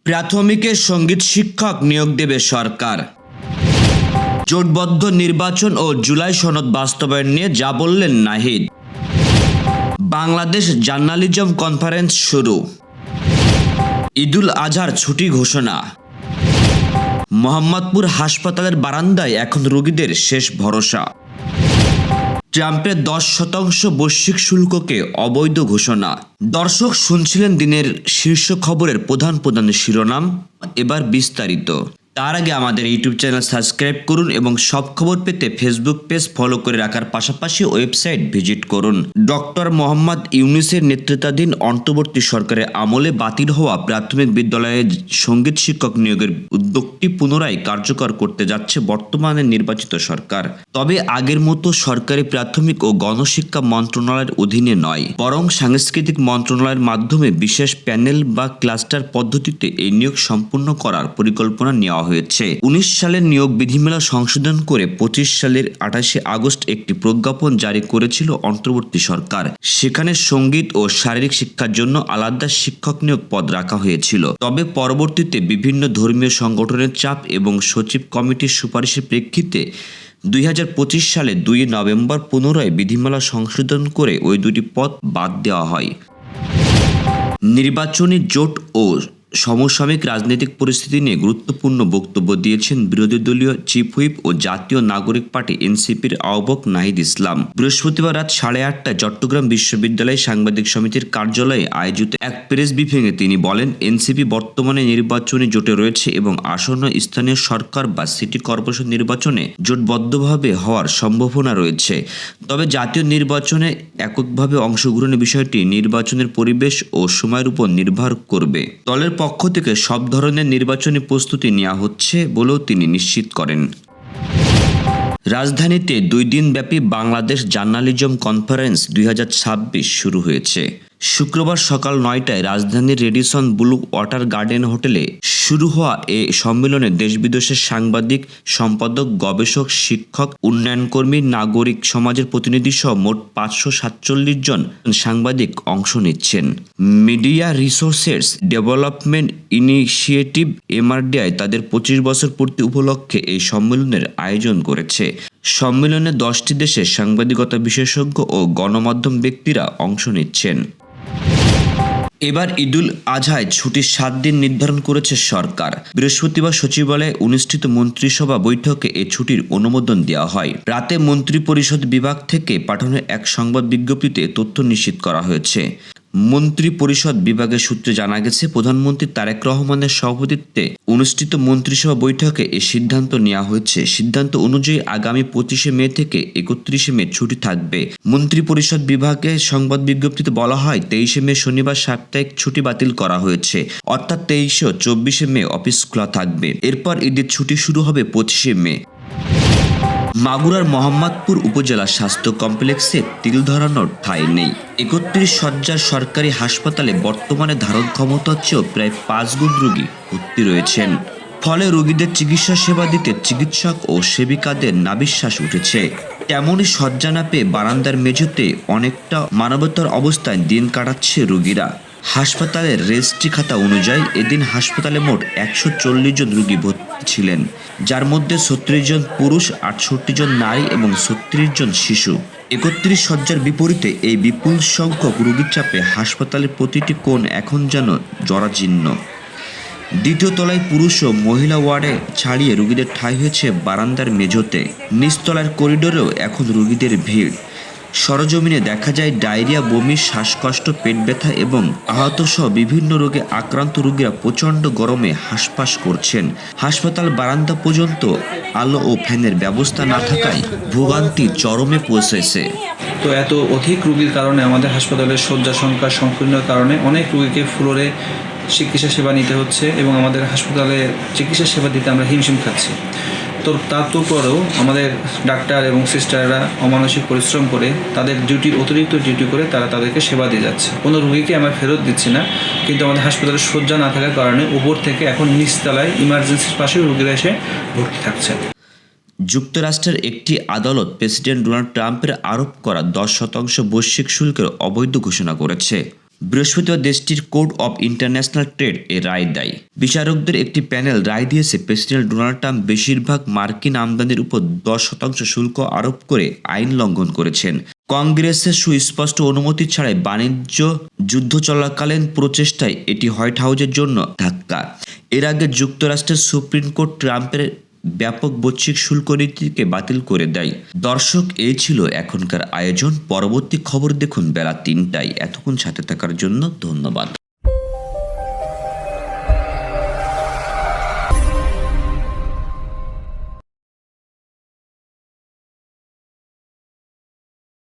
প্রাথমিকে সঙ্গীত শিক্ষক নিয়োগ দেবে সরকার। জোটবদ্ধ নির্বাচন ও জুলাই সনদ বাস্তবায়ন নিয়ে যা বললেন নাহিদ। বাংলাদেশ জার্নালিজম কনফারেন্স শুরু। ঈদুল আজহার ছুটি ঘোষণা। মোহাম্মদপুর হাসপাতালের বারান্দায় এখন রোগীদের শেষ ভরসা। ট্রাম্পের 10% বৈশ্বিক শুল্ককে অবৈধ ঘোষণা। দর্শক শুনছিলেন দিনের শীর্ষ খবরের প্রধান শিরোনাম, এবার বিস্তারিত। তার আগে আমাদের ইউটিউব চ্যানেল সাবস্ক্রাইব করুন এবং সব খবর পেতে ফেসবুক পেজ ফলো করে রাখার পাশাপাশি ওয়েবসাইট ভিজিট করুন। ডক্টর মোহাম্মদ ইউনূসের নেতৃত্বাধীন অন্তর্বর্তী সরকারের আমলে বাতিল হওয়া প্রাথমিক বিদ্যালয়ে সঙ্গীত শিক্ষক নিয়োগের উদ্যোগটি পুনরায় কার্যকর করতে যাচ্ছে বর্তমানে নির্বাচিত সরকার। তবে আগের মতো সরকারি প্রাথমিক ও গণশিক্ষা মন্ত্রণালয়ের অধীনে নয়, বরং সাংস্কৃতিক মন্ত্রণালয়ের মাধ্যমে বিশেষ প্যানেল বা ক্লাস্টার পদ্ধতিতে এই নিয়োগ সম্পূর্ণ করার পরিকল্পনা নেওয়া হয়েছে। 19 সালের নিয়োগ বিধিমালা সংশোধন করে 25 সালের 28 আগস্ট একটি প্রজ্ঞাপন জারি করেছিল অন্তর্বর্তী সরকার। সেখানে সঙ্গীত ও শারীরিক শিক্ষার জন্য আলাদা শিক্ষক নিয়োগ পদ রাখা হয়েছিল। তবে পরবর্তীতে বিভিন্ন ধর্মীয় সংগঠনের চাপ এবং সচিব কমিটির সুপারিশের প্রেক্ষিতে 2025 সালে 2 নভেম্বর পুনরায় বিধিমালা সংশোধন করে ওই দুটি পদ বাদ দেওয়া হয়। নির্বাচনী জোট ও সমসাময়িক রাজনৈতিক পরিস্থিতি নিয়ে গুরুত্বপূর্ণ বক্তব্য দিয়েছেন বিরোধী দলীয় চিফ হুইপ ও জাতীয় নাগরিক পার্টি এনসিপির আহ্বায়ক নাহিদ ইসলাম। বৃহস্পতিবার রাত 8:30টায় চট্টগ্রাম বিশ্ববিদ্যালয় সাংবাদিক সমিতির কার্যালয়ে আয়োজিত এক প্রেস ব্রিফিংয়ে তিনি বলেন, এনসিপি বর্তমানে নির্বাচনী জোটে রয়েছে এবং আসন্ন স্থানীয় সরকার বা সিটি কর্পোরেশন নির্বাচনে জোটবদ্ধভাবে হওয়ার সম্ভাবনা রয়েছে। তবে জাতীয় নির্বাচনে এককভাবে অংশগ্রহণের বিষয়টি নির্বাচনের পরিবেশ ও সময়ের উপর নির্ভর করবে। দলের পক্ষ থেকে সব ধরনের নির্বাচনী প্রস্তুতি নেওয়া হচ্ছে বলেও তিনি নিশ্চিত করেন। রাজধানীতে 2 দিনব্যাপী বাংলাদেশ জার্নালিজম কনফারেন্স 2026 শুরু হয়েছে। শুক্রবার সকাল 9টায় রাজধানীর রেডিসন ব্লু ওয়াটার গার্ডেন হোটেলে শুরু হওয়া এ সম্মেলনে দেশ বিদেশের সাংবাদিক, সম্পাদক, গবেষক, শিক্ষক, উন্নয়নকর্মী, নাগরিক সমাজের প্রতিনিধি সহ মোট 547 জন সাংবাদিক অংশ নিচ্ছেন। Media resources development initiative MRDI তাদের 25 বছর পূর্তি উপলক্ষে এই সম্মেলনের আয়োজন করেছে। সম্মেলনে 10টি দেশের সাংবাদিকতা বিশেষজ্ঞ ও গণমাধ্যম ব্যক্তিরা অংশ নিচ্ছেন। এবার ঈদুল আজহায় ছুটির 7 দিন নির্ধারণ করেছে সরকার। বৃহস্পতিবার সচিবালয়ে অনুষ্ঠিত মন্ত্রিসভা বৈঠকে এ ছুটির অনুমোদন দেওয়া হয়। রাতে মন্ত্রিপরিষদ বিভাগ থেকে পাঠানো এক সংবাদ বিজ্ঞপ্তিতে তথ্য নিশ্চিত করা হয়েছে। মন্ত্রিপরিষদ বিভাগের সূত্রে জানা গেছে, প্রধানমন্ত্রী তারেক রহমানের সভাপতিত্বে অনুষ্ঠিত মন্ত্রিসভা বৈঠকে এ সিদ্ধান্ত নেওয়া হয়েছে। সিদ্ধান্ত অনুযায়ী আগামী 25 মে থেকে 31 মে ছুটি থাকবে। মন্ত্রিপরিষদ বিভাগের সংবাদ বিজ্ঞপ্তিতে বলা হয়, 23 মে শনিবার সাপ্তাহিক ছুটি বাতিল করা হয়েছে, অর্থাৎ 23 ও 24 মে অফিস খোলা থাকবে। এরপর ঈদের ছুটি শুরু হবে 25 মে। মাগুরার মোহাম্মদপুর উপজেলা স্বাস্থ্য কমপ্লেক্সে তিল ধরানোর ঠাঁই নেই। 31 শয্যার সরকারি হাসপাতালে বর্তমানে ধারণ ক্ষমতার চেয়েও প্রায় 5 গুণ রোগী ভর্তি রয়েছেন। ফলে রোগীদের চিকিৎসা সেবা দিতে চিকিৎসক ও সেবিকাদের নাভিশ্বাস উঠেছে। তেমনই শয্যা না পেয়ে বারান্দার মেঝেতে অনেকটা মানবতার অবস্থায় দিন কাটাচ্ছে রোগীরা। হাসপাতালের রেজিস্ট্রি খাতা অনুযায়ী এদিন হাসপাতালে মোট 140 জন রোগী ভর্তি ছিলেন, যার মধ্যে 36 জন পুরুষ, 68 জন নারী এবং 36 জন শিশু। 31 শয্যার বিপরীতে এই বিপুল সংখ্যক রোগীর চাপে হাসপাতালের প্রতিটি কোণ এখন যেন জরাজীর্ণ। দ্বিতীয় তলায় পুরুষ ও মহিলা ওয়ার্ডে ছাড়িয়ে রোগীদের ঠাঁই হয়েছে বারান্দার মেঝেতে। নিচতলার করিডোরেও এখন রোগীদের ভিড়। সরজমিনে দেখা যায় ডায়রিয়া, বমি, শ্বাসকষ্ট, পেট ব্যথা এবং আহত সহ বিভিন্ন রোগে আক্রান্ত রোগীরা প্রচণ্ড গরমে হাঁসফাঁস করছেন। হাসপাতাল বারান্দা পর্যন্ত আলো ও ফ্যানের ব্যবস্থা না থাকায় ভোগান্তি চরমে পৌঁছেছে। তো এত অধিক রোগীর কারণে আমাদের হাসপাতালের শয্যা সংখ্যা সংকীর্ণের কারণে অনেক রোগীকে ফ্লোরে চিকিৎসা সেবা নিতে হচ্ছে এবং আমাদের হাসপাতালে চিকিৎসা সেবা দিতে আমরা হিমশিম খাচ্ছি। তো তারপরেও আমাদের ডাক্তার এবং সিস্টাররা অমানসিক পরিশ্রম করে তাদের অতিরিক্ত ডিউটি করে তারা তাদেরকে সেবা দিয়ে যাচ্ছে। কোনো রোগীকে আমরা ফেরত দিচ্ছি না, কিন্তু আমাদের হাসপাতালে শয্যা না থাকার কারণে উপর থেকে এখন নিচতলায় ইমার্জেন্সির পাশে রোগীরা এসে ভর্তি থাকছে। যুক্তরাষ্ট্রের একটি আদালত প্রেসিডেন্ট ডোনাল্ড ট্রাম্পের আরোপ করা 10% বৈশ্বিক শুল্কের অবৈধ ঘোষণা করেছে। বৃহস্পতিবার দেশটির কোর্ট অব ইন্টারন্যাশনাল ট্রেড এ রায় দেয়। বিচারকদের একটি প্যানেল রায় দিয়েছে প্রেসিডেন্ট ডোনাল্ড ট্রাম্প বেশিরভাগ মার্কিন আমদানির উপর 10% শুল্ক আরোপ করে আইন লঙ্ঘন করেছেন। কংগ্রেসের সুস্পষ্ট অনুমতি ছাড়াই বাণিজ্য যুদ্ধ চলাকালীন প্রচেষ্টায় এটি হোয়াইট হাউসের জন্য ধাক্কা। এর আগে যুক্তরাষ্ট্রের সুপ্রিম কোর্ট ট্রাম্পের ব্যাপক বৈশ্বিক শুল্ক নীতিকে বাতিল করে দেয়। দর্শক, এই ছিল এখনকার আয়োজন। পরবর্তী খবর দেখুন বেলা 3টায়। এতক্ষণ সাথে থাকার জন্য ধন্যবাদ।